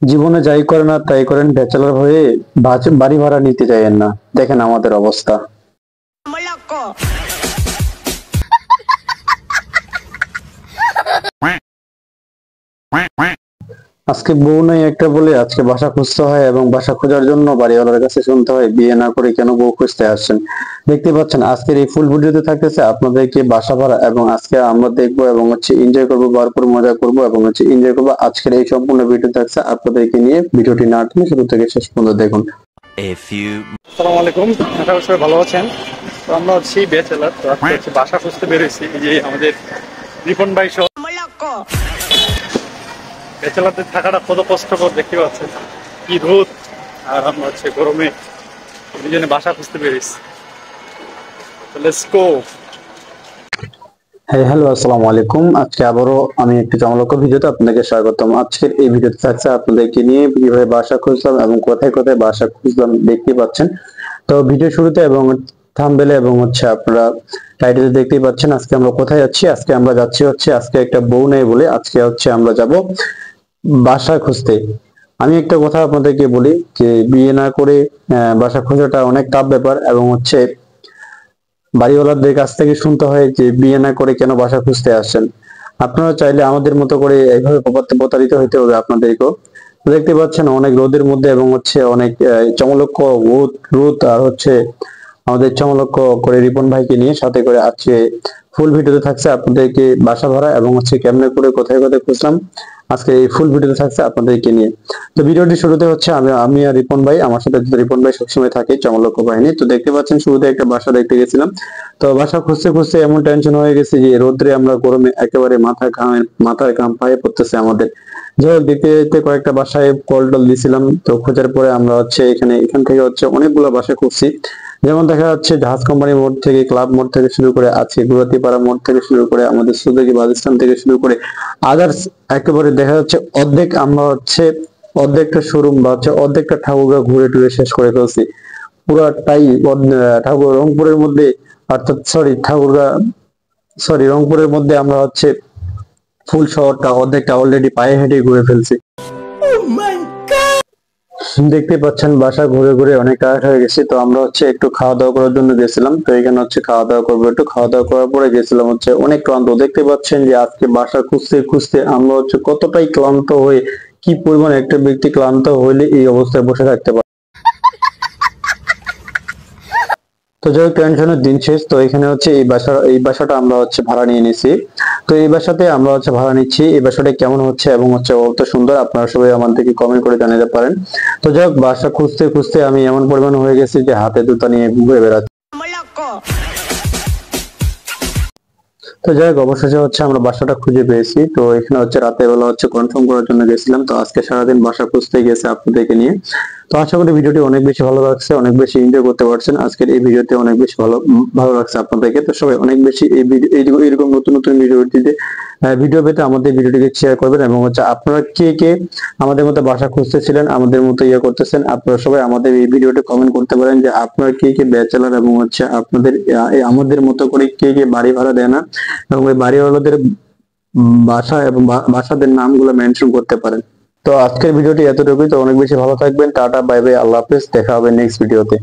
জীবনে যাই করেন আর তাই করেন, ব্যাচেলর হয়ে বাড়ি ভাড়া নিতে চাইেন না। দেখেন আমাদের অবস্থা। আজকে বউ নাই একটা বলে আজকে বাসা খুঁজতে হয়, এবং বাসা খোঁজার জন্য বাড়িওয়ালার কাছে শুনতে হয় বিয়ে না করে কেন বউ খুঁজতে আসছেন। দেখতে পাচ্ছেন আজকের এই ফুল ভিডিওতে থাকতেছে আপনাদেরকে বাসা ভাড়া, এবং আজকে আমরা দেখবো এবং এনজয় করবো, ভরপুর মজা করবো এবং এনজয় করবো। আজকের এই সম্পূর্ণ ভিডিও থাকছে আপনাদেরকে নিয়ে। ভিডিওটি না টেনে শুরু থেকে শেষ পর্যন্ত দেখুন। আসসালামু আলাইকুম, আশা করি সবাই ভালো আছেন। তো আমরা হচ্ছি ব্যাচেলার, তো আজকে হচ্ছে বাসা খুঁজতে বেরোইছি। এই যে আমাদের রিপন ভাই সহ ব্যাচেলারদের থাকাটা কত কষ্টকর দেখতে পাচ্ছেন, কি রোদ, আর আমরা হচ্ছে গরমে দুজনে বাসা খুঁজতে বেরোইছি। তো লেটস গো। হ্যালো, আসসালামু আলাইকুম। আজকে আবারও আমি একটি চমকপ্রদ ভিডিওতে আপনাদেরকে স্বাগতম। আজকের এই ভিডিওতে থাকছে আপনাদেরকে নিয়ে কিভাবে বাসা খুঁজলাম এবং কোথায় কোথায় বাসা খুঁজলাম দেখতে পাচ্ছেন। তো ভিডিও শুরুতে এবং থাম্বনেলে এবং আপনারা টাইটেলে দেখতেই পাচ্ছেন আজকে আমরা কোথায় যাচ্ছি। আজকে আমরা যাচ্ছি আজকে একটা বউ নেই বলে আজকে আমরা যাব বাসা খুঁজতে। আমি একটা কথা আপনাদেরকে বলি যে বিয়ে না করে বাসা খোঁজাটা অনেক টাফ ব্যাপার, এবং বাড়িওয়ালাদের কাছ থেকে শুনতে হয় যে বিয়ে না করে কেন বাসা খুঁজতে আসছেন। আপনারা চাইলে আমাদের মতো করে এইভাবে প্রতারিত হইতে হবে আপনাদেরকেও। দেখতে পাচ্ছেন অনেক রোদের মধ্যে এবং অনেক চমলক্ষ রোদ রোদ আর আমাদের চমলক্ষ করে রিপন ভাইকে নিয়ে সাথে করে আজকে ফুল ভিডিওতে থাকছে আপনাদেরকে বাসা ভাড়া এবং কেমনে করে কোথায় কোথায় খুঁজলাম। আজকে এই ফুল ভিডিওতে থাকছে আপনাদেরকে নিয়ে। তো ভিডিওটি শুরুতে আমি আর রিপন ভাই, আমার সাথে রিপন ভাই সবসময় থাকে চমলক্ষ বাহিনী। তো দেখতে পাচ্ছেন শুরুতে একটা বাসা দেখতে গেছিলাম। তো বাসা খুঁজতে খুঁজতে এমন টেনশন হয়ে গেছে যে রোদ্রে আমরা গরমে একেবারে মাথার ঘাম পায়ে পড়তেছে আমাদের। যাই হোক, দেখতে দেখতে কয়েকটা বাসায় কল টল দিয়েছিলাম। তো খোঁজার পরে আমরা এখান থেকে অনেকগুলো বাসা খুঁজছি। যেমন দেখা যাচ্ছে জাহাজ কোম্পানি মোড় থেকে, ক্লাব মোড় থেকে শুরু করে আছে গুয়াতিপাড়া মোড় থেকে শুরু করে আমাদের সুজুকি বাসস্ট্যান্ড থেকে শুরু করে আদার্স একেবারে দেখা যাচ্ছে অর্ধেক আমরা অর্ধেকটা শোরুম বা অর্ধেকটা ঠাকুরগা ঘুরে টুরে শেষ করে ফেলছি পুরাটাই। ঠাকুর রংপুরের মধ্যে, অর্থাৎ রংপুরের মধ্যে আমরা ফুল শহরটা অর্ধেকটা অলরেডি পায়ে হেঁটে ঘুরে ফেলছি। দেখতে পাচ্ছেন বাসা ঘুরে ঘুরে অনেক টায়ার্ড হয়ে গেছি। তো আমরা একটু খাওয়া দাওয়া করার জন্য গেছিলাম। তো এখানে খাওয়া দাওয়া করবো, একটু খাওয়া দাওয়া করার পরে গেছিলাম অনেক ক্লান্ত। দেখতে পাচ্ছেন যে আজকে বাসা খুঁজতে খুঁজতে আমরা কতটাই ক্লান্ত হয়ে, কি পরিমাণ একটা ব্যক্তি ক্লান্ত হইলে এই অবস্থায় বসে থাকতে পারে। তো যাই হোক, টেনশনের দিন শেষ। তো এখানে এই বাসাটা আমরা ভাড়া নিয়ে নিছি। তো এই বাসাতে আমরা ভাড়া নিচ্ছি। এই বাসাটা কেমন হচ্ছে এবং কত সুন্দর, আপনারা সবাই আমাদেরকে কমেন্ট করে জানাতে পারেন। তো যাই হোক, বাসা খুঁজতে খুঁজতে আমি এমন পরিমাণ হয়ে গেছি যে হাতে জুতা নিয়ে ঘুরে বেড়াচ্ছি। তো যাই হোক, অবশেষে আমরা বাসাটা খুঁজে পেয়েছি। তো এখানে রাতের বেলা কনফার্ম করার জন্য গেছিলাম। তো আজকে সারাদিন বাসা খুঁজতে গেছে আপনাদেরকে নিয়ে। তো আশা করি ভিডিওটি অনেক বেশি ভালো লাগছে, অনেক বেশি এনজয় করতে পারছেন আজকের এই ভিডিওতে, অনেক বেশি ভালো লাগছে আপনাদেরকে। তো সবাই অনেক বেশি এইরকম নতুন নতুন ভিডিও পেতে আমাদের ভিডিওটিকে শেয়ার করবেন, এবং আপনারা কে কে আমাদের মতো বাসা খুঁজতেছিলেন, আমাদের মতো করতেছেন, আপনারা সবাই আমাদের এই ভিডিওতে কমেন্ট করতে পারেন যে আপনারা কে কে ব্যাচেলার, এবং আপনাদের আমাদের মতো করে কে কে বাড়ি ভাড়া দেয় না, এবং ওই বাড়িওয়ালাদের বাসা এবং বাসাদের নামগুলো মেনশন করতে পারেন। তো আজকের ভিডিওটি এতটুকুই। তো অনেক বেশি ভালো থাকবেন। টাটা, বাই বাই, আল্লাহ হাফেজ, দেখা হবে নেক্সট ভিডিওতে।